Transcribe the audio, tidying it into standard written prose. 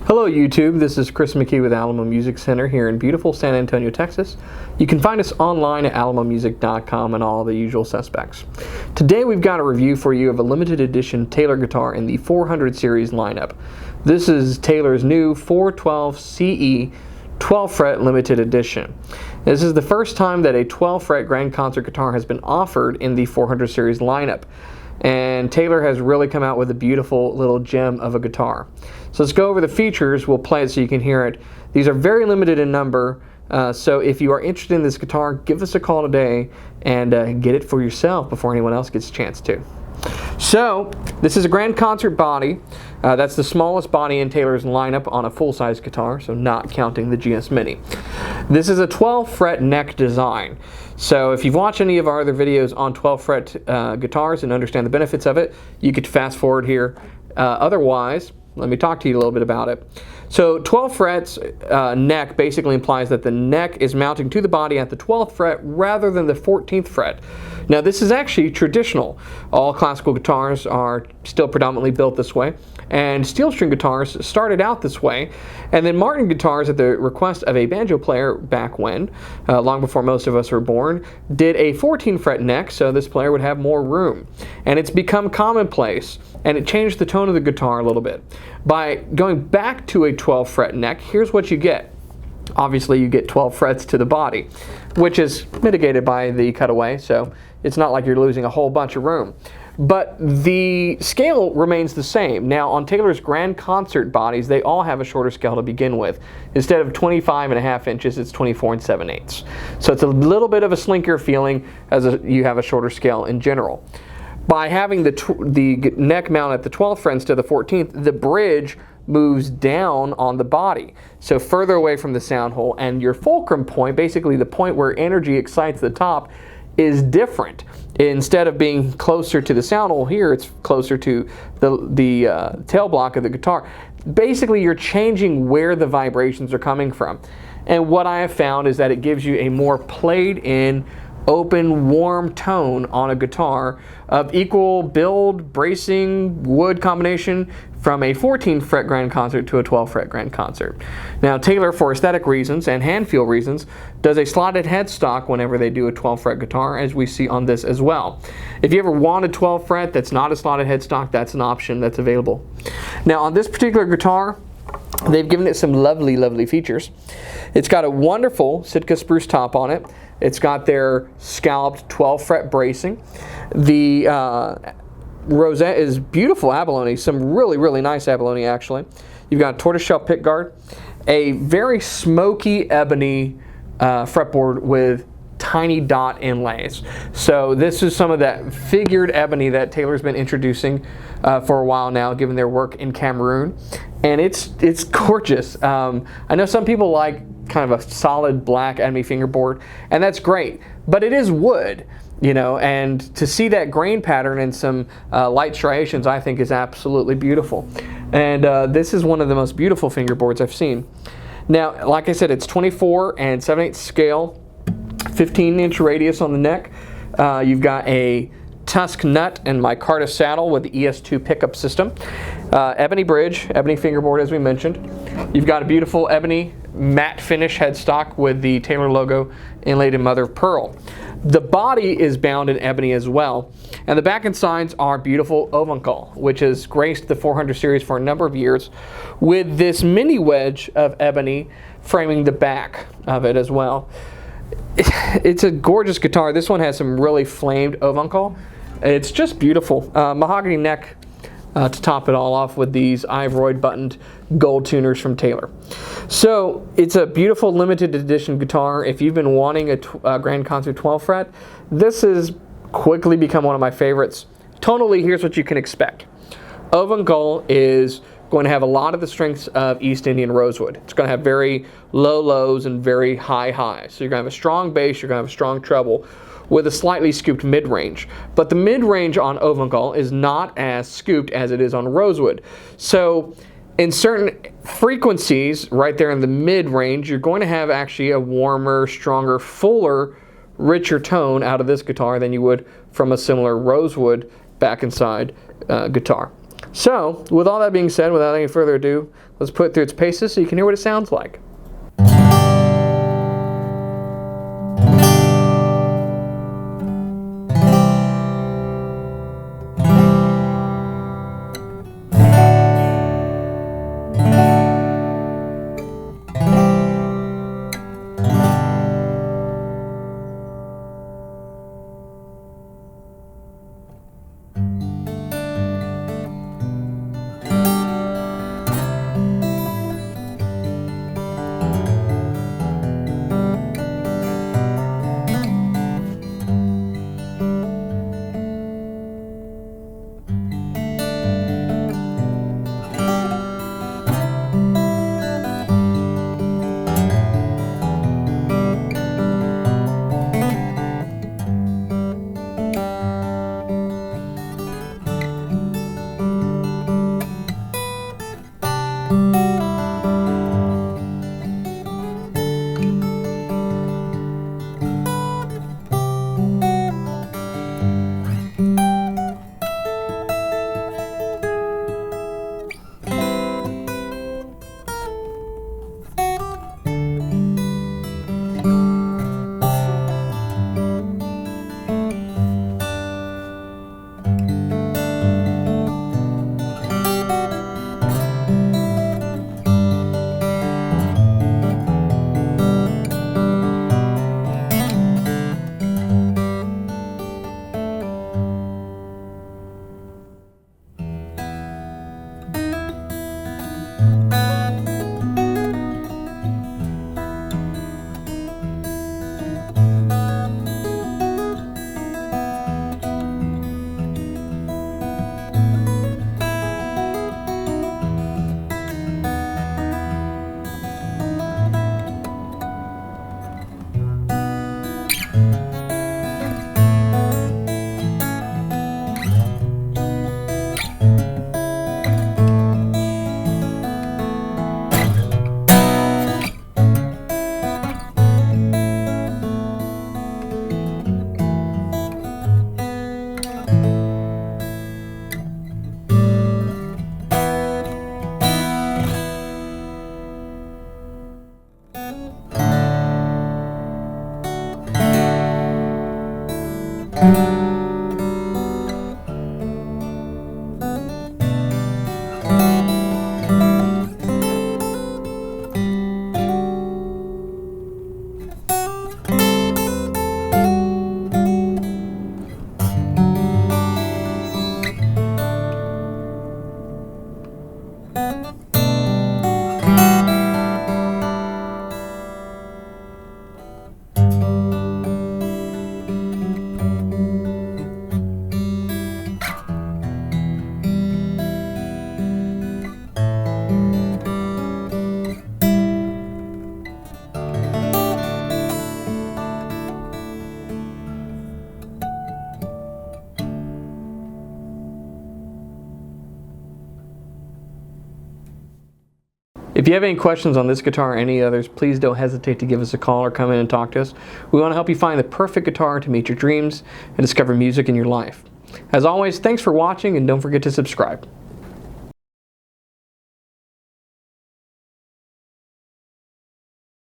Hello YouTube, this is Chris McKee with Alamo Music Center here in beautiful San Antonio, Texas. You can find us online at alamomusic.com and all the usual suspects. Today we've got a review for you of a limited edition Taylor guitar in the 400 series lineup. This is Taylor's new 412 CE 12 fret limited edition. This is the first time that a 12 fret grand concert guitar has been offered in the 400 series lineup. And Taylor has really come out with a beautiful little gem of a guitar. So let's go over the features. We'll play it so you can hear it. These are very limited in number, so if you are interested in this guitar, give us a call today and get it for yourself before anyone else gets a chance to. So this is a grand concert body. That's the smallest body in Taylor's lineup on a full-size guitar, so not counting the GS Mini. This is a 12 fret neck design. So if you've watched any of our other videos on 12 fret guitars and understand the benefits of it, you could fast forward here. Otherwise, let me talk to you a little bit about it. So 12 frets neck basically implies that the neck is mounting to the body at the 12th fret rather than the 14th fret. Now this is actually traditional. All classical guitars are still predominantly built this way, and steel string guitars started out this way, and then Martin guitars, at the request of a banjo player back when, long before most of us were born, did a 14 fret neck so this player would have more room. And it's become commonplace, and it changed the tone of the guitar a little bit. By going back to a 12 fret neck, here's what you get. Obviously you get 12 frets to the body, which is mitigated by the cutaway, so it's not like you're losing a whole bunch of room. But the scale remains the same. Now on Taylor's grand concert bodies, they all have a shorter scale to begin with. Instead of 25.5 inches, it's 24 7/8. So it's a little bit of a slinkier feeling as you have a shorter scale in general. By having the neck mount at the 12th fret instead of the 14th, the bridge moves down on the body, so further away from the sound hole, and your fulcrum point, basically the point where energy excites the top, is different. Instead of being closer to the sound hole here, it's closer to the tail block of the guitar. Basically, you're changing where the vibrations are coming from. And what I have found is that it gives you a more played in, open, warm tone on a guitar of equal build, bracing, wood combination from a 14 fret grand concert to a 12 fret grand concert. Now Taylor, for aesthetic reasons and hand feel reasons, does a slotted headstock whenever they do a 12 fret guitar, as we see on this as well. If you ever want a 12 fret that's not a slotted headstock, that's an option that's available. Now on this particular guitar, they've given it some lovely features. It's got a wonderful Sitka spruce top on it. It's got their scalloped 12 fret bracing. The rosette is beautiful abalone, some really nice abalone actually. You've got a tortoiseshell pickguard, a very smoky ebony fretboard with tiny dot inlays. So this is some of that figured ebony that Taylor's been introducing for a while now, given their work in Cameroon, and it's gorgeous. I know some people like kind of a solid black ebony fingerboard, and that's great, but it is wood, you know, and to see that grain pattern and some light striations, I think is absolutely beautiful. And this is one of the most beautiful fingerboards I've seen. Now, like I said, it's 24 7/8 scale, 15-inch radius on the neck. You've got a tusk nut and micarta saddle with the ES2 pickup system. Ebony bridge, ebony fingerboard as we mentioned. You've got a beautiful ebony matte finish headstock with the Taylor logo inlaid in mother of pearl. The body is bound in ebony as well, and the back and sides are beautiful Ovancol, which has graced the 400 series for a number of years, with this mini wedge of ebony framing the back of it as well. It's a gorgeous guitar. This one has some really flamed Ovancol. It's just beautiful. Mahogany neck to top it all off with these Ivoroid buttoned gold tuners from Taylor. So it's a beautiful limited edition guitar. If you've been wanting a grand concert 12 fret, this has quickly become one of my favorites. Tonally, here's what you can expect. Ovancol is going to have a lot of the strengths of East Indian rosewood. It's going to have very low lows and very high highs. So you're going to have a strong bass, you're going to have a strong treble with a slightly scooped mid-range. But the mid-range on Ovancol is not as scooped as it is on rosewood. So in certain frequencies, right there in the mid-range, you're going to have actually a warmer, stronger, fuller, richer tone out of this guitar than you would from a similar rosewood back and side guitar. So, with all that being said, without any further ado, let's put it through its paces so you can hear what it sounds like. If you have any questions on this guitar or any others, please don't hesitate to give us a call or come in and talk to us. We want to help you find the perfect guitar to meet your dreams and discover music in your life. As always, thanks for watching and don't forget to subscribe.